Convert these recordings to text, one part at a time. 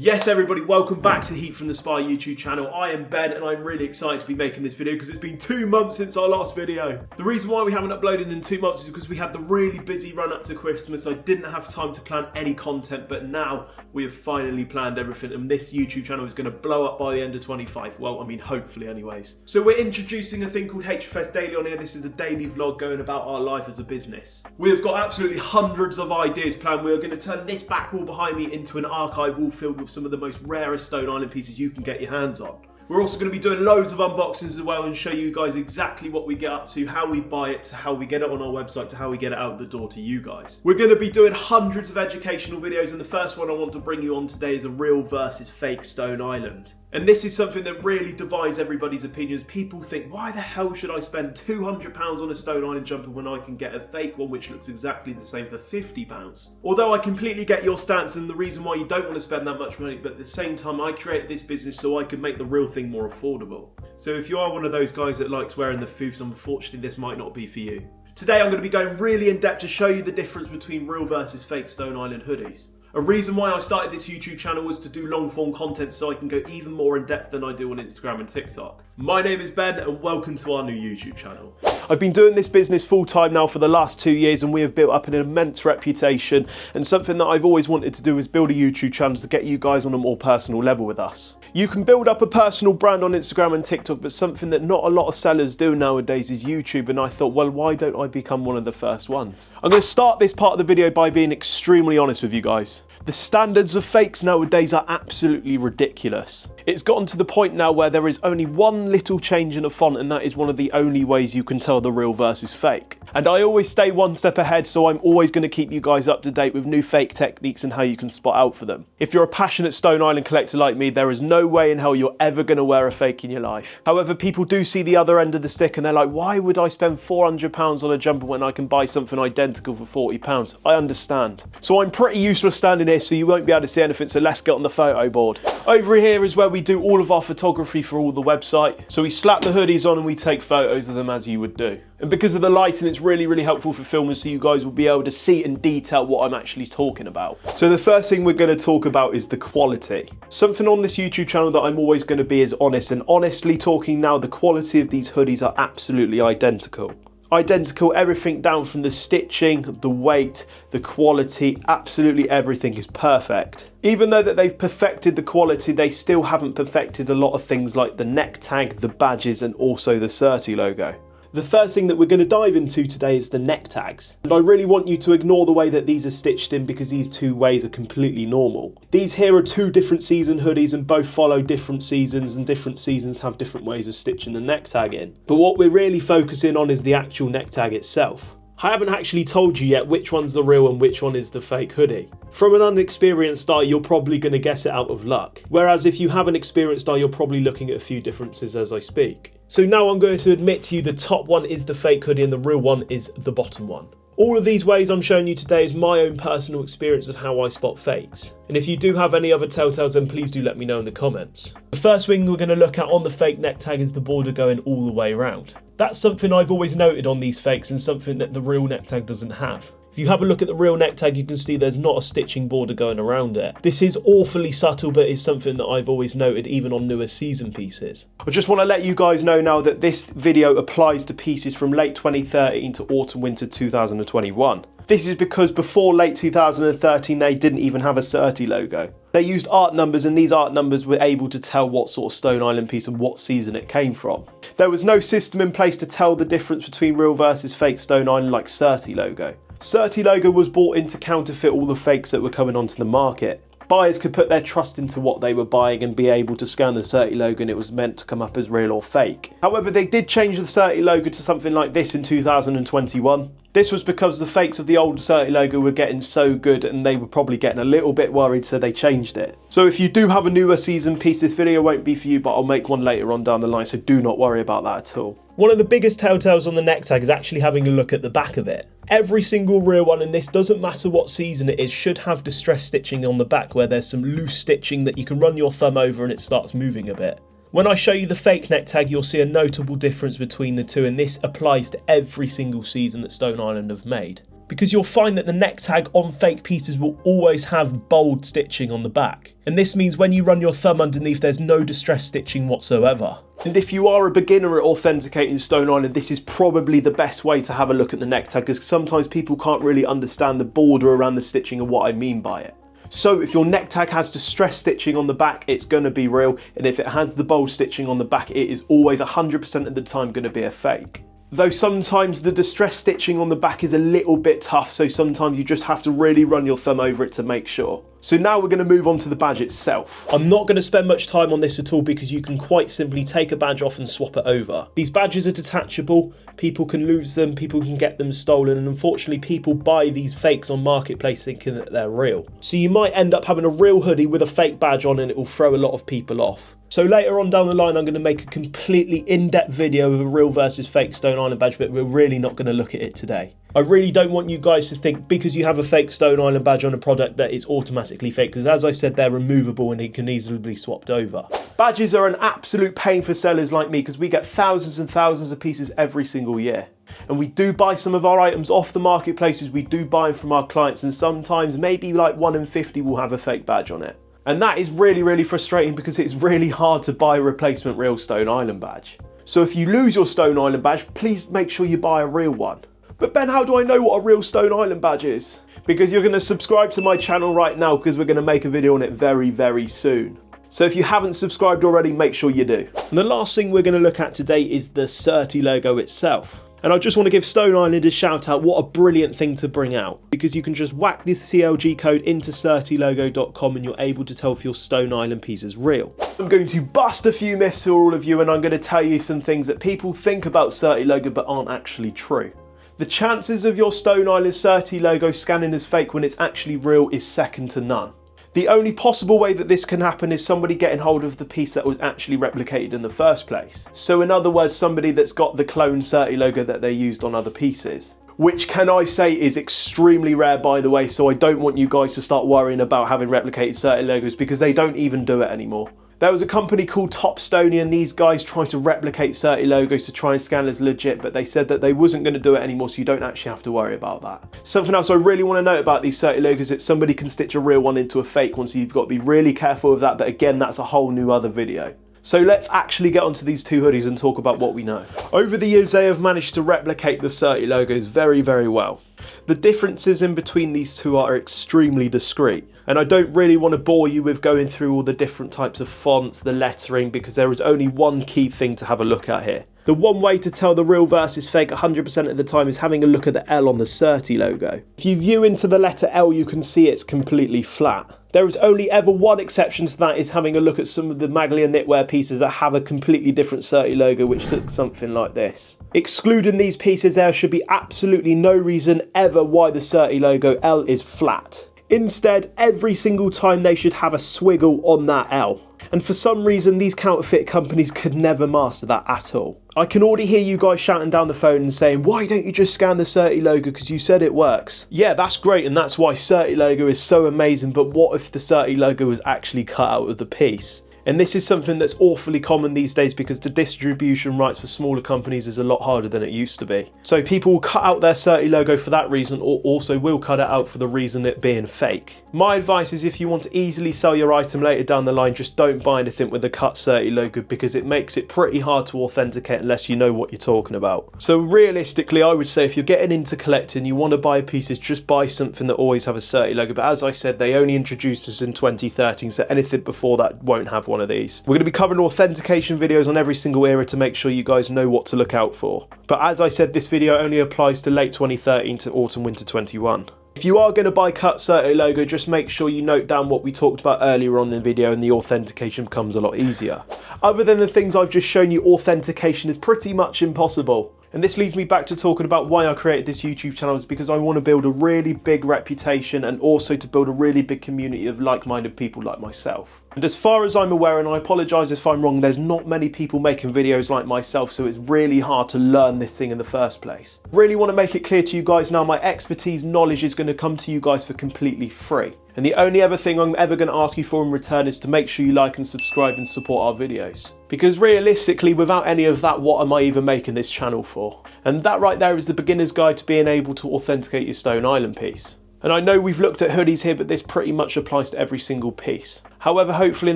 Yes everybody, welcome back to the Heat From The Spire YouTube channel. I am Ben and I'm really excited to be making this video because it's been 2 months since our last video. The reason why we haven't uploaded in 2 months is because we had the really busy run up to Christmas. I didn't have time to plan any content, but now we have finally planned everything and this YouTube channel is going to blow up by the end of 25. Well, I mean hopefully anyways. So we're introducing a thing called HFS Daily on here. This is a daily vlog going about our life as a business. We have got absolutely hundreds of ideas planned. We're going to turn this back wall behind me into an archive wall filled with some of the most rarest Stone Island pieces you can get your hands on. We're also going to be doing loads of unboxings as well and show you guys exactly what we get up to, how we buy it, to how we get it on our website, to how we get it out the door to you guys. We're going to be doing hundreds of educational videos, and the first one I want to bring you on today is a real versus fake Stone Island. And this is something that really divides everybody's opinions. People think, why the hell should I spend £200 on a Stone Island jumper when I can get a fake one which looks exactly the same for £50? Although I completely get your stance and the reason why you don't want to spend that much money, but at the same time I created this business so I could make the real thing more affordable. So if you are one of those guys that likes wearing the foofs, unfortunately this might not be for you. Today I'm going to be going really in depth to show you the difference between real versus fake Stone Island hoodies. A reason why I started this YouTube channel was to do long form content so I can go even more in depth than I do on Instagram and TikTok. My name is Ben and welcome to our new YouTube channel. I've been doing this business full time now for the last 2 years and we have built up an immense reputation, and something that I've always wanted to do is build a YouTube channel to get you guys on a more personal level with us. You can build up a personal brand on Instagram and TikTok, but something that not a lot of sellers do nowadays is YouTube, and I thought, well, why don't I become one of the first ones? I'm going to start this part of the video by being extremely honest with you guys. The standards of fakes nowadays are absolutely ridiculous. It's gotten to the point now where there is only one little change in a font, and that is one of the only ways you can tell the real versus fake. And I always stay one step ahead, so I'm always going to keep you guys up to date with new fake techniques and how you can spot out for them. If you're a passionate Stone Island collector like me, there is no way in hell you're ever going to wear a fake in your life. However, people do see the other end of the stick and they're like, why would I spend £400 on a jumper when I can buy something identical for £40? I understand. So I'm pretty useless standing here, so you won't be able to see anything, so let's get on the photo board. Over here is where we do all of our photography for all the website. So we slap the hoodies on and we take photos of them as you would do. And because of the lighting, it's really helpful for filming, so you guys will be able to see in detail what I'm actually talking about. So the first thing we're going to talk about is the quality. Something on this YouTube channel that I'm always going to be is honest, and honestly talking now, the quality of these hoodies are absolutely identical. Identical, everything down from the stitching, the weight, the quality, absolutely everything is perfect. Even though that they've perfected the quality, they still haven't perfected a lot of things like the neck tag, the badges, and also the Certilogo. The first thing that we're going to dive into today is the neck tags. And I really want you to ignore the way that these are stitched in, because these two ways are completely normal. These here are two different season hoodies and both follow different seasons, and different seasons have different ways of stitching the neck tag in. But what we're really focusing on is the actual neck tag itself. I haven't actually told you yet which one's the real and which one is the fake hoodie. From an unexperienced eye, you're probably going to guess it out of luck. Whereas if you have an experienced eye, you're probably looking at a few differences as I speak. So now I'm going to admit to you the top one is the fake hoodie and the real one is the bottom one. All of these ways I'm showing you today is my own personal experience of how I spot fakes. And if you do have any other telltales, then please do let me know in the comments. The first thing we're going to look at on the fake neck tag is the border going all the way around. That's something I've always noted on these fakes and something that the real neck tag doesn't have. If you have a look at the real neck tag, you can see there's not a stitching border going around it. This is awfully subtle, but it's something that I've always noted even on newer season pieces. I just want to let you guys know now that this video applies to pieces from late 2013 to autumn winter 2021. This is because before late 2013 they didn't even have a Certilogo. They used art numbers, and these art numbers were able to tell what sort of Stone Island piece and what season it came from. There was no system in place to tell the difference between real versus fake Stone Island like Certilogo. Certilogo was bought in to counterfeit all the fakes that were coming onto the market. Buyers could put their trust into what they were buying and be able to scan the Certilogo, and it was meant to come up as real or fake. However, they did change the Certilogo to something like this in 2021. This was because the fakes of the old Certilogo were getting so good and they were probably getting a little bit worried, so they changed it. So if you do have a newer season piece, this video won't be for you, but I'll make one later on down the line, so do not worry about that at all. One of the biggest telltales on the neck tag is actually having a look at the back of it. Every single real one, and this doesn't matter what season it is, should have distress stitching on the back where there's some loose stitching that you can run your thumb over and it starts moving a bit. When I show you the fake neck tag, you'll see a notable difference between the two, and this applies to every single season that Stone Island have made. because you'll find that the neck tag on fake pieces will always have bold stitching on the back. And this means when you run your thumb underneath, there's no distress stitching whatsoever. And if you are a beginner at authenticating Stone Island, this is probably the best way to have a look at the neck tag, because sometimes people can't really understand the border around the stitching and what I mean by it. So if your neck tag has distress stitching on the back, it's going to be real, and if it has the bold stitching on the back, it is always 100% of the time going to be a fake. Though sometimes the distress stitching on the back is a little bit tough, so sometimes you just have to really run your thumb over it to make sure. So now we're going to move on to the badge itself. I'm not going to spend much time on this at all because you can quite simply take a badge off and swap it over. These badges are detachable, people can lose them, people can get them stolen, and unfortunately people buy these fakes on Marketplace thinking that they're real. So you might end up having a real hoodie with a fake badge on and it will throw a lot of people off. So later on down the line I'm going to make a completely in-depth video of a real versus fake Stone Island badge, but we're really not going to look at it today. I really don't want you guys to think because you have a fake Stone Island badge on a product that it's automatically fake, because as I said, they're removable and it can easily be swapped over. Badges are an absolute pain for sellers like me because we get thousands and thousands of pieces every single year. And we do buy some of our items off the marketplaces, we do buy them from our clients, and sometimes maybe like 1 in 50 will have a fake badge on it. And that is really, really frustrating because it's really hard to buy a replacement real Stone Island badge. So if you lose your Stone Island badge, please make sure you buy a real one. But Ben, how do I know what a real Stone Island badge is? Because you're going to subscribe to my channel right now, because we're going to make a video on it very, very soon. So if you haven't subscribed already, make sure you do. And the last thing we're going to look at today is the Certilogo itself. And I just want to give Stone Island a shout out. What a brilliant thing to bring out, because you can just whack this CLG code into certilogo.com and you're able to tell if your Stone Island piece is real. I'm going to bust a few myths for all of you, and I'm going to tell you some things that people think about Certilogo but aren't actually true. The chances of your Stone Island Certilogo scanning as fake when it's actually real is second to none. The only possible way that this can happen is somebody getting hold of the piece that was actually replicated in the first place. So in other words, somebody that's got the clone Certilogo that they used on other pieces. Which, can I say, is extremely rare, by the way, so I don't want you guys to start worrying about having replicated Certilogos, because they don't even do it anymore. There was a company called Topstone, and these guys tried to replicate Certilogos to try and scan as legit, but they said that they wasn't going to do it anymore, so you don't actually have to worry about that. Something else I really want to note about these Certilogos is that somebody can stitch a real one into a fake one, so you've got to be really careful of that, but again, that's a whole new other video. So let's actually get onto these two hoodies and talk about what we know. Over the years, they have managed to replicate the Certilogos very, very well. The differences in between these two are extremely discreet. And I don't really want to bore you with going through all the different types of fonts, the lettering, because there is only one key thing to have a look at here. The one way to tell the real versus fake 100% of the time is having a look at the L on the Certilogo. If you view into the letter L, you can see it's completely flat. There is only ever one exception to that, is having a look at some of the Maglia knitwear pieces that have a completely different Certilogo, which looks something like this. Excluding these pieces, there should be absolutely no reason ever why the Certilogo L is flat. Instead, every single time they should have a swiggle on that L. And for some reason, these counterfeit companies could never master that at all. I can already hear you guys shouting down the phone and saying, why don't you just scan the Certilogo because you said it works? Yeah, that's great, and that's why Certilogo is so amazing, but what if the Certilogo was actually cut out of the piece? And this is something that's awfully common these days because the distribution rights for smaller companies is a lot harder than it used to be. So people will cut out their Certilogo for that reason, or also will cut it out for the reason it being fake. My advice is, if you want to easily sell your item later down the line, just don't buy anything with a cut Certilogo, because it makes it pretty hard to authenticate unless you know what you're talking about. So realistically, I would say if you're getting into collecting, you want to buy pieces, just buy something that always have a Certilogo. But as I said, they only introduced us in 2013, so anything before that won't have one of these. We're going to be covering authentication videos on every single era to make sure you guys know what to look out for. But as I said, this video only applies to late 2013 to autumn winter 21. If you are going to buy cut Certilogo, just make sure you note down what we talked about earlier on in the video, and the authentication becomes a lot easier. Other than the things I've just shown you, authentication is pretty much impossible. And this leads me back to talking about why I created this YouTube channel, is because I want to build a really big reputation and also to build a really big community of like-minded people like myself. And as far as I'm aware, and I apologise if I'm wrong, there's not many people making videos like myself, so it's really hard to learn this thing in the first place. Really want to make it clear to you guys now, my expertise, knowledge is going to come to you guys for completely free. And the only other thing I'm ever going to ask you for in return is to make sure you like and subscribe and support our videos. Because realistically, without any of that, what am I even making this channel for? And that right there is the beginner's guide to being able to authenticate your Stone Island piece. And I know we've looked at hoodies here, but this pretty much applies to every single piece. However, hopefully in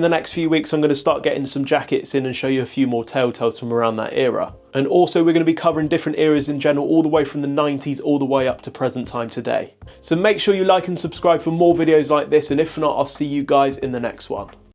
the next few weeks, I'm going to start getting some jackets in and show you a few more telltales from around that era. And also we're going to be covering different eras in general, all the way from the 90s all the way up to present time today. So make sure you like and subscribe for more videos like this, and if not, I'll see you guys in the next one.